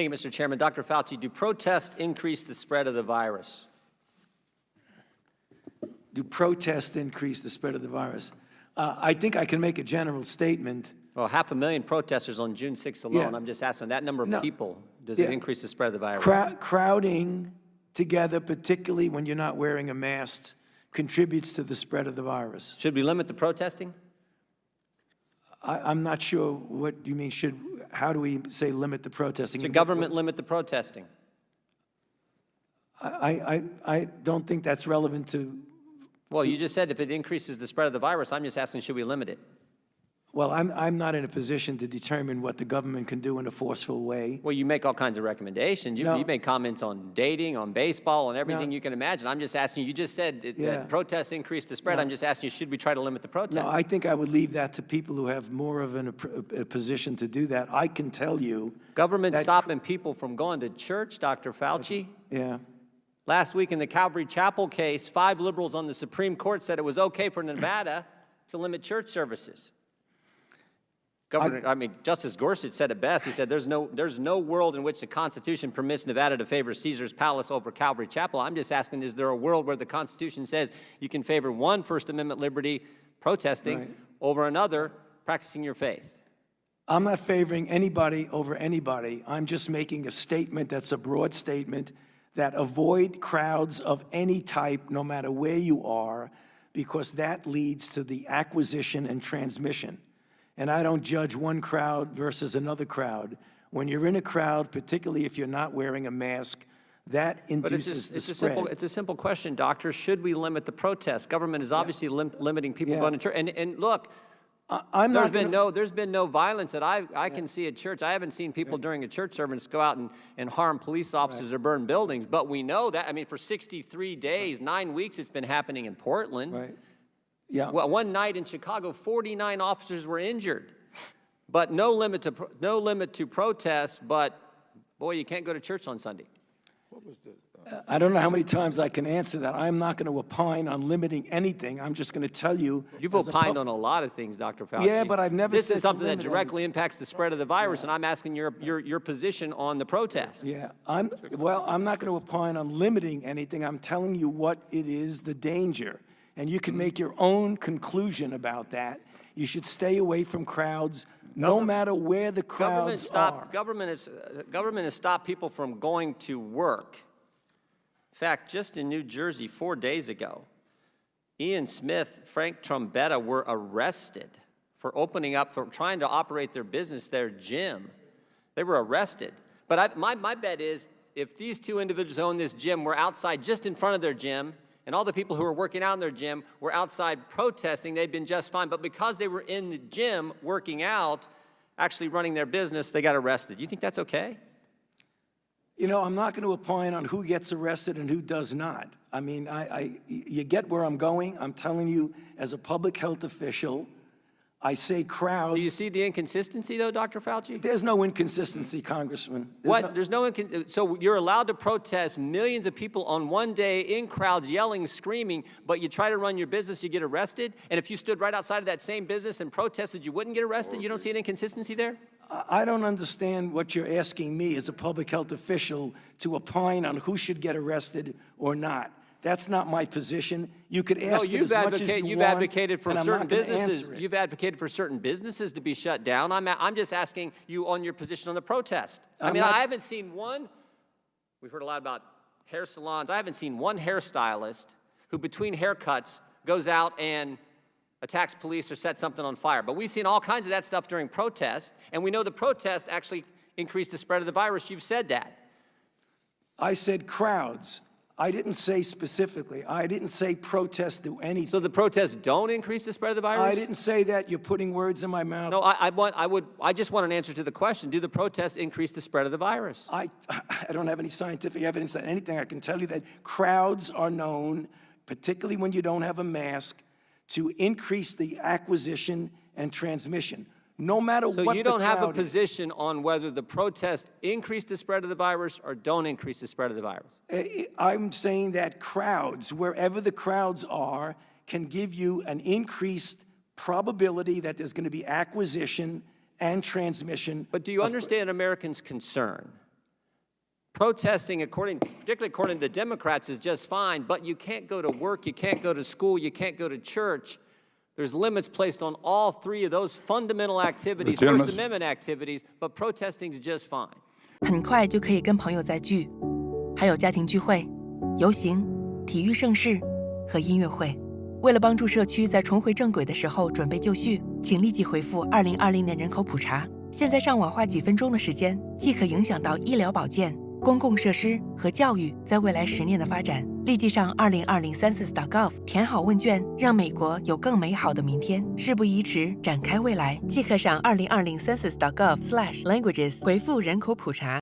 Thank you, Mr. Chairman. Dr. Fauci, do protests increase the spread of the virus? Do protests increase the spread of the virus? I think I can make a general statement. Well, 500,000 protesters on June 6th alone. Yeah. I'm just asking that number of No. people, does Yeah. it increase the spread of the virus? Crowding together, particularly when you're not wearing a mask, contributes to the spread of the virus. Should we limit the protesting? I'm not sure what you mean. How do we say limit the protesting? Should government limit the protesting? I don't think that's relevant to. Well, you just said if it increases the spread of the virus. I'm just asking, should we limit it? Well, I'm not in a position to determine what the government can do in a forceful way. Well, you make all kinds of recommendations. You make comments on dating, on baseball, on everything you can imagine. I'm just asking you, just said that protests increase the spread. I'm just asking you, should we try to limit the protests? No, I think I would leave that to people who have more of a position to do that. I can tell you. Government stopping people from going to church, Dr. Fauci? Yeah. Last week in the Calvary Chapel case, 5 liberals on the Supreme Court said it was okay for Nevada to limit church services. Justice Gorsuch said it best. He said there's no world in which the Constitution permits Nevada to favor Caesar's Palace over Calvary Chapel. I'm just asking, is there a world where the Constitution says you can favor one First Amendment liberty, protesting, over another, practicing your faith? I'm not favoring anybody over anybody. I'm just making a statement that's a broad statement that avoid crowds of any type, no matter where you are, because that leads to the acquisition and transmission. And I don't judge one crowd versus another crowd. When you're in a crowd, particularly if you're not wearing a mask, that induces the spread. It's a simple question, doctor. Should we limit the protests? Government is obviously limiting people going to church. And look, there's been no violence that I can see at church. I haven't seen people during a church service go out and harm police officers or burn buildings. But we know that, for 63 days, 9 weeks, it's been happening in Portland. Right. Yeah. Well, one night in Chicago, 49 officers were injured, but no limit to protests. But boy, you can't go to church on Sunday. What was I don't know how many times I can answer that. I'm not going to opine on limiting anything. I'm just going to tell you. You've opined on a lot of things, Dr. Fauci. Yeah, but I've never. This is something that directly impacts the spread of the virus, and I'm asking your position on the protest. Yeah, I'm not going to opine on limiting anything. I'm telling you what it is, the danger. And you can make your own conclusion about that. You should stay away from crowds, no matter where the crowds are. Government has stopped people from going to work. In fact, just in New Jersey 4 days ago, Ian Smith, Frank Trombetta were arrested for trying to operate their business, their gym. They were arrested. But my bet is if these two individuals who own this gym were outside just in front of their gym, and all the people who were working out in their gym were outside protesting, they'd been just fine. But because they were in the gym working out, actually running their business, they got arrested. Do you think that's okay? I'm not going to opine on who gets arrested and who does not. You get where I'm going. I'm telling you, as a public health official, I say crowds. Do you see the inconsistency, though, Dr. Fauci? There's no inconsistency, Congressman. So you're allowed to protest, millions of people on one day in crowds yelling, screaming, but you try to run your business, you get arrested? And if you stood right outside of that same business and protested, you wouldn't get arrested? You don't see an inconsistency there? I don't understand what you're asking me as a public health official to opine on who should get arrested or not. That's not my position. You could ask it as much as you want, you've advocated for and I'm certain not gonna businesses. answer it. You've advocated for certain businesses to be shut down. I'm just asking you on your position on the protest. I haven't seen one. We've heard a lot about hair salons. I haven't seen one hairstylist who, between haircuts, goes out and attacks police or sets something on fire. But we've seen all kinds of that stuff during protests, and we know the protest actually increased the spread of the virus. You've said that. I said crowds. I didn't say specifically. I didn't say protests do anything. So the protests don't increase the spread of the virus? I didn't say that. You're putting words in my mouth. No, I just want an answer to the question. Do the protests increase the spread of the virus? I don't have any scientific evidence that anything. I can tell you that crowds are known, particularly when you don't have a mask, to increase the acquisition and transmission. No matter what the crowd is. So you don't have a position on whether the protests increase the spread of the virus or don't increase the spread of the virus? I'm saying that crowds, wherever the crowds are, can give you an increased probability that there's going to be acquisition and transmission. But do you understand Americans' concern Protesting, particularly according to the Democrats, is just fine, but you can't go to work, you can't go to school, you can't go to church. There's limits placed on all three of those fundamental activities, First Amendment activities, but protesting is just fine. 很快就可以跟朋友再聚，还有家庭聚会、游行、体育盛事和音乐会。为了帮助社区在重回正轨的时候准备就绪，请立即回复2020年人口普查。现在上网花几分钟的时间，即可影响到医疗保健、公共设施和教育在未来10年的发展。立即上2020census.gov 填好问卷，让美国有更美好的明天。事不宜迟，展开未来，即刻上2020census.gov/languages 回复人口普查。